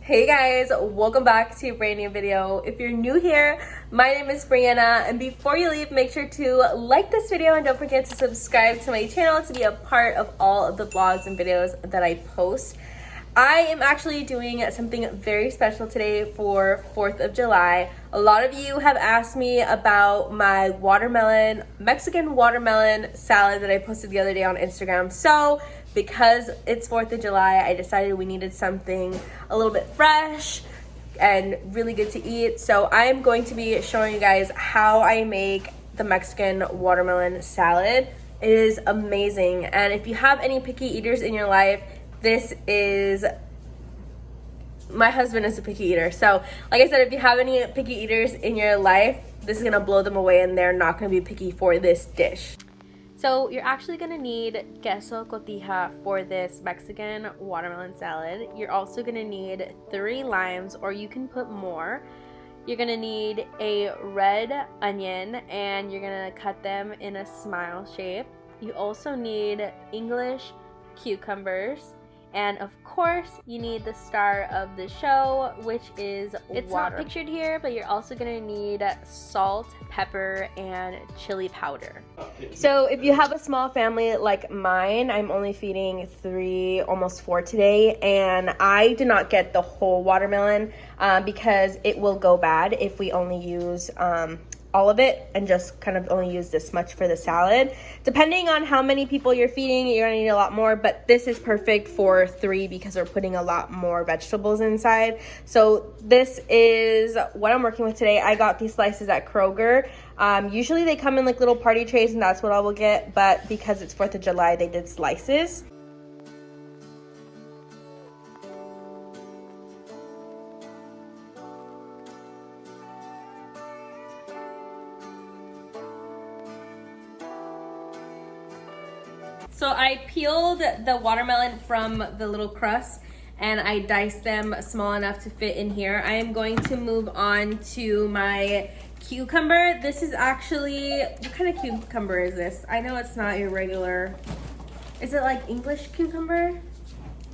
Hey guys, welcome back to a brand new video. If you're new here, my name is Brianna, and before you leave, make sure to like this video and don't forget to subscribe to my channel to be a part of all of the vlogs and videos that I post. I am actually doing something very special today for 4th of July. A lot of you have asked me about my Mexican watermelon salad that I posted the other day on Instagram. So because it's 4th of July, I decided we needed something a little bit fresh and really good to eat. So I am going to be showing you guys how I make the Mexican watermelon salad. It is amazing. And if you have any picky eaters in your life, my husband is a picky eater. So like I said, if you have any picky eaters in your life, this is gonna blow them away and they're not gonna be picky for this dish. So you're actually gonna need queso cotija for this Mexican watermelon salad. You're also gonna need 3 limes, or you can put more. You're gonna need a red onion, and you're gonna cut them in a smile shape. You also need English cucumbers, and of course you need the star of the show, which is water. It's not pictured here, but you're also gonna need salt, pepper, and chili powder. So if you have a small family like mine, I'm only feeding 3, almost 4 today, and I did not get the whole watermelon because it will go bad if we only use all of it and just kind of only use this much for the salad. Depending on how many people you're feeding, you're gonna need a lot more, but this is perfect for 3 because we're putting a lot more vegetables inside. So this is what I'm working with today. I got these slices at Kroger. Usually they come in like little party trays, and that's what I will get, but because it's 4th of July, they did slices. So I peeled the watermelon from the little crust and I diced them small enough to fit in here. I am going to move on to my cucumber. This is actually, what kind of cucumber is this? I know it's not your regular, is it like English cucumber?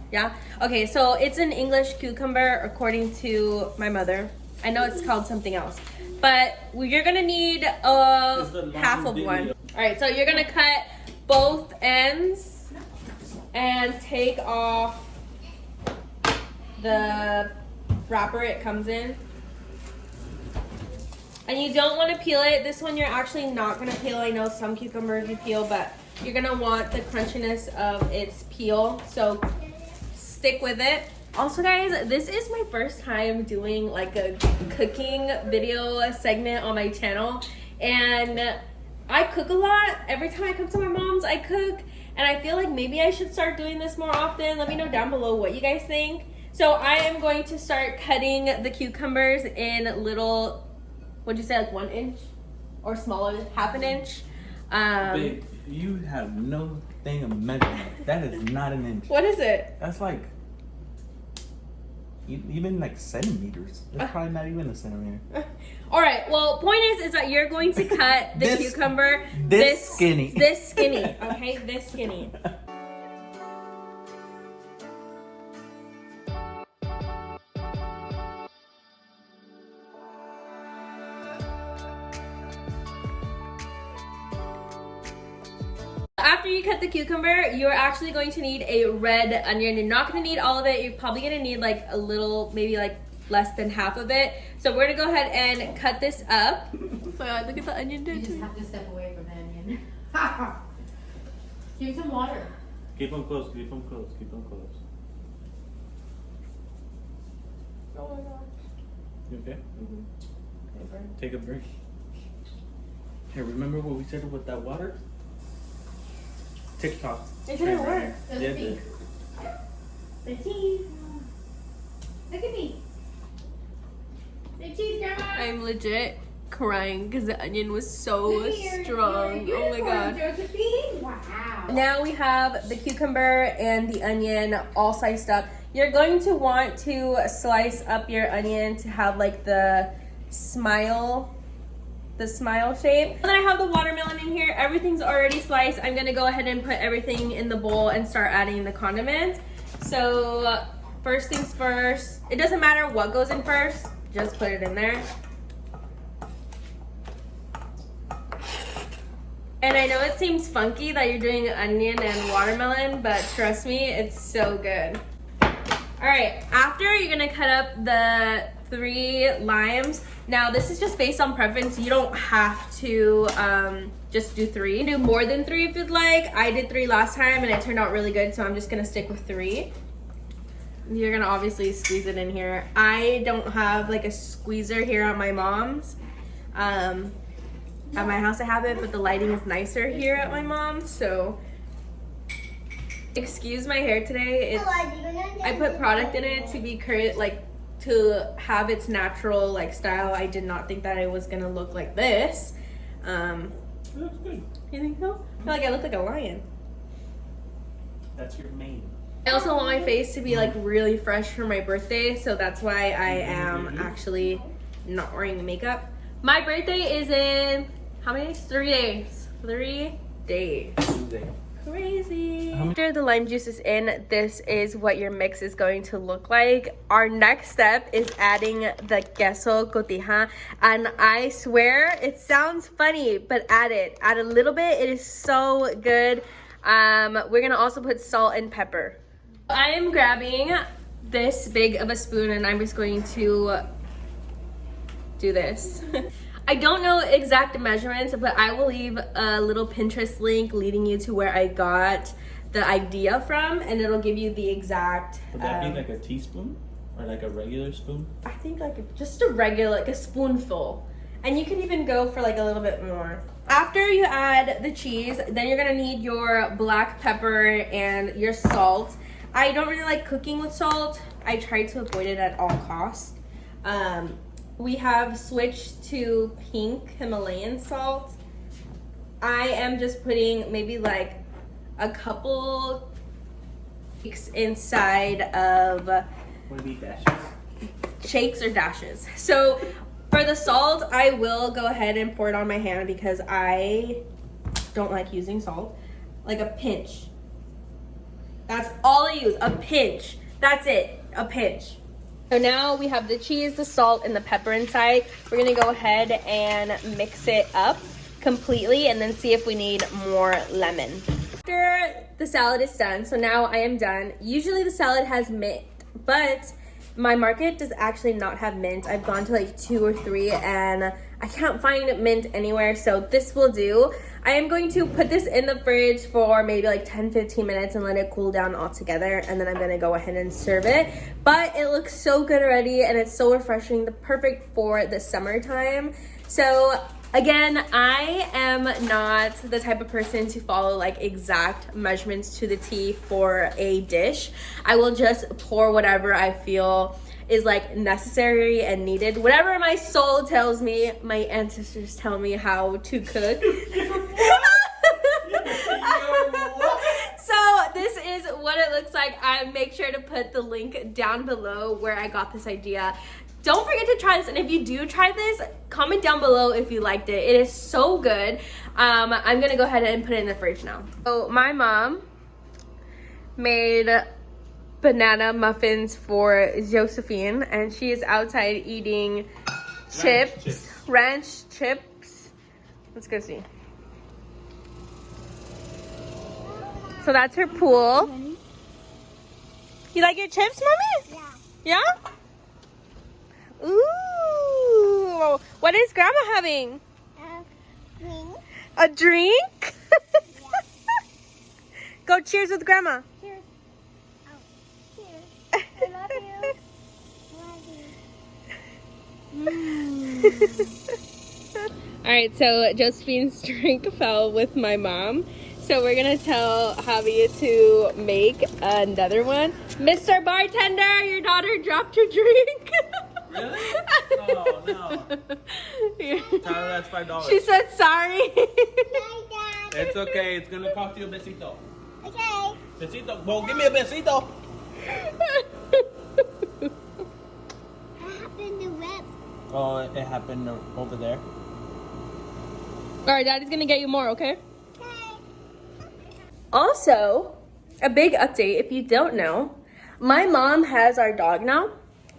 Yeah? Okay, so it's an English cucumber according to my mother. I know it's called something else, but you're gonna need half of one. All right, so you're gonna cut both ends and take off the wrapper it comes in. And you don't want to peel it. This one you're actually not going to peel. I know some cucumbers you peel, but you're going to want the crunchiness of its peel. So stick with it. Also guys, this is my first time doing like a cooking video segment on my channel, and I cook a lot. Every time I come to my mom's, I cook, and I feel like maybe I should start doing this more often. Let me know down below what you guys think. So I am going to start cutting the cucumbers in little, what'd you say, like 1 inch or smaller, half an inch. Babe, you have no thing of measurement. That is not an inch. What is it? That's like even like centimeters. That's probably not even a centimeter. All right. Well, point is that you're going to cut the cucumber this skinny. This skinny. Okay, this skinny. After you cut the cucumber, you're actually going to need a red onion. You're not going to need all of it. You're probably going to need like a little, maybe like less than half of it. So we're going to go ahead and cut this up. Oh my God, look at the onion. You just have to step away from the onion. Give some water. Keep them close, keep them close, keep them close. Oh my gosh. You okay? Mm-hmm. Take a break. Here, remember what we said with that water? TikTok. It didn't work. Let's Yeah, see. The cheese. Look at me. The cheese, Grandma. I'm legit crying because the onion was so Look here, strong. your Oh my God. Josephine. Wow. Now we have the cucumber and the onion all sliced up. You're going to want to slice up your onion to have like the smile shape. And then I have the watermelon in here. Everything's already sliced. I'm gonna go ahead and put everything in the bowl and start adding the condiments. So first things first. It doesn't matter what goes in first. Just put it in there. And I know it seems funky that you're doing onion and watermelon, but trust me, it's so good. All right, after you're gonna cut up the 3 limes. Now this is just based on preference. You don't have to just do 3. You can do more than 3 if you'd like. I did 3 last time and it turned out really good, so I'm just gonna stick with 3. You're gonna obviously squeeze it in here. I don't have like a squeezer here at my mom's. At my house I have it, but the lighting is nicer here at my mom's, so excuse my hair today. I put product in it to be current, like to have its natural like style. I did not think that it was gonna look like this. It looks good. You think so? I feel like I look like a lion. That's your mane. I also want my face to be like really fresh for my birthday, so that's why I am actually not wearing makeup. My birthday is in how many days? 3 days. 3 days. Crazy. After the lime juice is in, this is what your mix is going to look like. Our next step is adding the queso cotija, and I swear it sounds funny, but add it. Add a little bit. It is so good. We're gonna also put salt and pepper. I am grabbing this big of a spoon and I'm just going to do this. I don't know exact measurements, but I will leave a little Pinterest link leading you to where I got the idea from, and it'll give you the exact. Would that be like a teaspoon or like a regular spoon? I think like just a regular, like a spoonful. And you can even go for like a little bit more. After you add the cheese, then you're gonna need your black pepper and your salt. I don't really like cooking with salt. I try to avoid it at all costs. We have switched to pink Himalayan salt. I am just putting maybe like a couple inside of Would it be dashes? shakes or dashes. So for the salt, I will go ahead and pour it on my hand because I don't like using salt. Like a pinch. That's all I use, a pinch. That's it, a pinch. So now we have the cheese, the salt, and the pepper inside. We're gonna go ahead and mix it up completely and then see if we need more lemon. After the salad is done, so now I am done. Usually the salad has mint, but my market does actually not have mint. I've gone to like 2 or 3 and I can't find mint anywhere, so this will do. I am going to put this in the fridge for maybe like 10-15 minutes and let it cool down altogether, and then I'm gonna go ahead and serve it. But it looks so good already and it's so refreshing, perfect for the summertime. So again, I am not the type of person to follow like exact measurements to the T for a dish. I will just pour whatever I feel is like necessary and needed. Whatever my soul tells me, my ancestors tell me how to cook. So this is what it looks like. I make sure to put the link down below where I got this idea. Don't forget to try this, and if you do try this, comment down below if you liked it. It is so good. I'm gonna go ahead and put it in the fridge now. So my mom made banana muffins for Josephine, and she is outside eating ranch chips. Let's go see. So that's her pool. You like your chips, Mommy? Yeah. Yeah? Ooh. What is Grandma having? Drink. A drink? Yeah. Go cheers with Grandma. Cheers. Oh, cheers. I love you. All right, so Josephine's drink fell with my mom. So we're gonna tell Javi to make another one. Mr. Bartender, your daughter dropped her drink. Really? Oh, no. Tell her that's $5. She said sorry. It's okay. It's gonna cost you a besito. Okay. Besito. Well, give me a besito. What happened to Rip? Oh, it happened over there. All right, Daddy's gonna get you more, okay? Okay. Also, a big update, if you don't know, My mom has our dog now.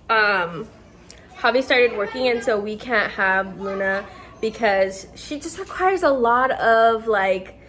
Javi started working, and so we can't have Luna because she just requires a lot of like,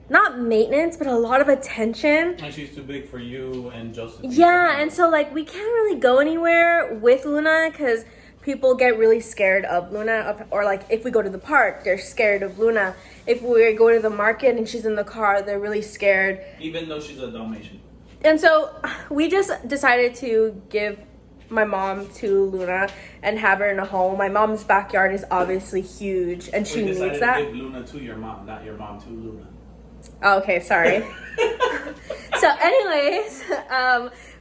not maintenance, but a lot of attention. And she's too big for you and Joseph. Yeah, and so like we can't really go anywhere with Luna because people get really scared of Luna, or like if we go to the park, they're scared of Luna. If we go to the market and she's in the car, they're really scared. Even though she's a Dalmatian. And so we just decided to give my mom to Luna and have her in a home. My mom's backyard is obviously huge, and she needs that. To give Luna to your mom, not your mom to Luna. Oh, okay, sorry. So anyways,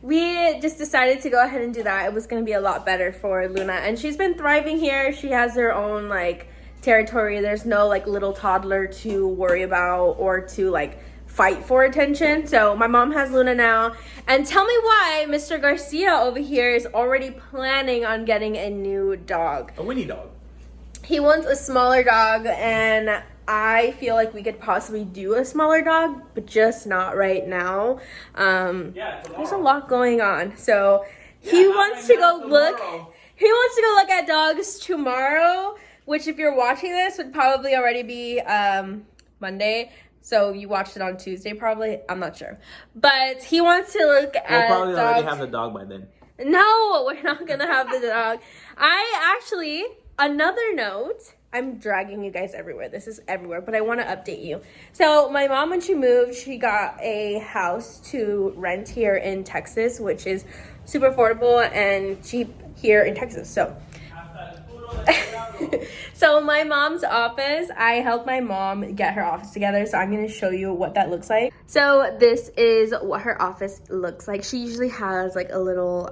we just decided to go ahead and do that. It was going to be a lot better for Luna, and she's been thriving here. She has her own like territory. There's no like little toddler to worry about or to like fight for attention. So my mom has Luna now. And tell me why Mr. Garcia over here is already planning on getting a new dog. A Winnie dog. He wants a smaller dog, and I feel like we could possibly do a smaller dog, but just not right now. There's a lot going on. So he wants to go look. He wants to go look at dogs tomorrow, which if you're watching this would probably already be Monday. So you watched it on Tuesday probably. I'm not sure. But he wants to look at We'll probably dogs. already have the dog by then. No, we're not gonna have the dog. Another note, I'm dragging you guys everywhere. This is everywhere, but I want to update you. So my mom, when she moved, she got a house to rent here in Texas, which is super affordable and cheap here in Texas. So so my mom's office, I helped my mom get her office together, so I'm going to show you what that looks like. So this is what her office looks like. She usually has like a little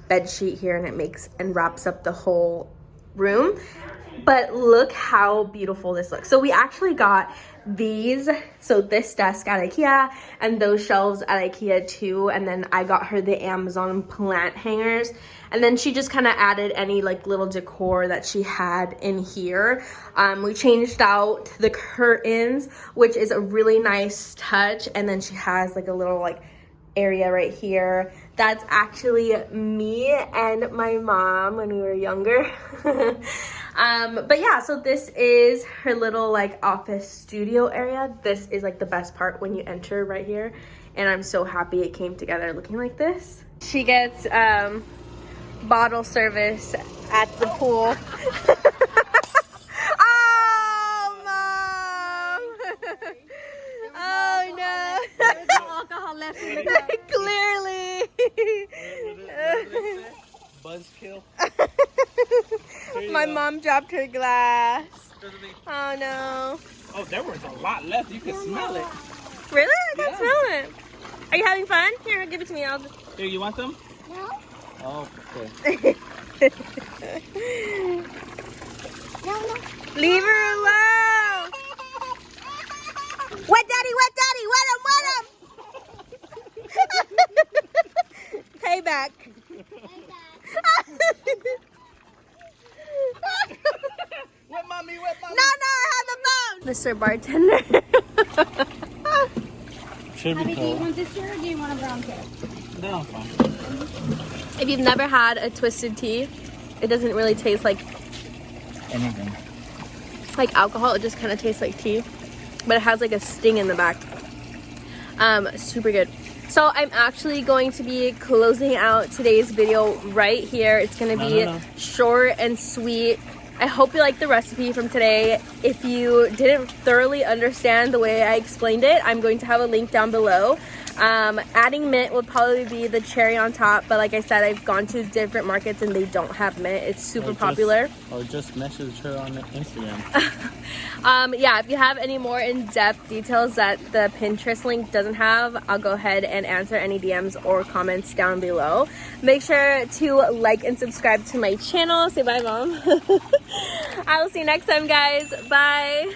bed sheet here, and it makes and wraps up the whole room. But look how beautiful this looks. So we actually got these, so this desk at IKEA and those shelves at IKEA too, and then I got her the Amazon plant hangers, and then she just kind of added any like little decor that she had in here. We changed out the curtains, which is a really nice touch, and then she has like a little like area right here. That's actually me and my mom when we were younger. But yeah, so this is her little like office studio area. This is like the best part when you enter right here, and I'm so happy it came together looking like this. She gets bottle service at the pool. Oh, Mom! Oh no! There's no alcohol left in the cup. Clearly. Buzzkill. My mom dropped her glass. Oh no. Oh, there was a lot left. You could smell it. Really? I can Yeah. smell it. Are you having fun? Here, give it to me. I'll just... Here, you want some? No, Oh, okay. no. Leave her alone. Wet daddy, wet daddy, wet him, wet him. Payback. Wet mommy, wet mommy. No, I have the phone. Mr. Bartender. Should Honey, do you want this chair or do you want a brown chair? No, I'm fine. If you've never had a twisted tea, it doesn't really taste like Anything. alcohol. It just kind of tastes like tea, but it has like a sting in the back. Super good. So I'm actually going to be closing out today's video right here. It's gonna be short and sweet. I hope you liked the recipe from today. If you didn't thoroughly understand the way I explained it, I'm going to have a link down below. Adding mint would probably be the cherry on top, but like I said, I've gone to different markets and they don't have mint. It's super popular. Or just message her on Instagram. Yeah, if you have any more in-depth details that the Pinterest link doesn't have, I'll go ahead and answer any DMs or comments down below. Make sure to like and subscribe to my channel. Say bye, Mom. I will see you next time, guys. Bye.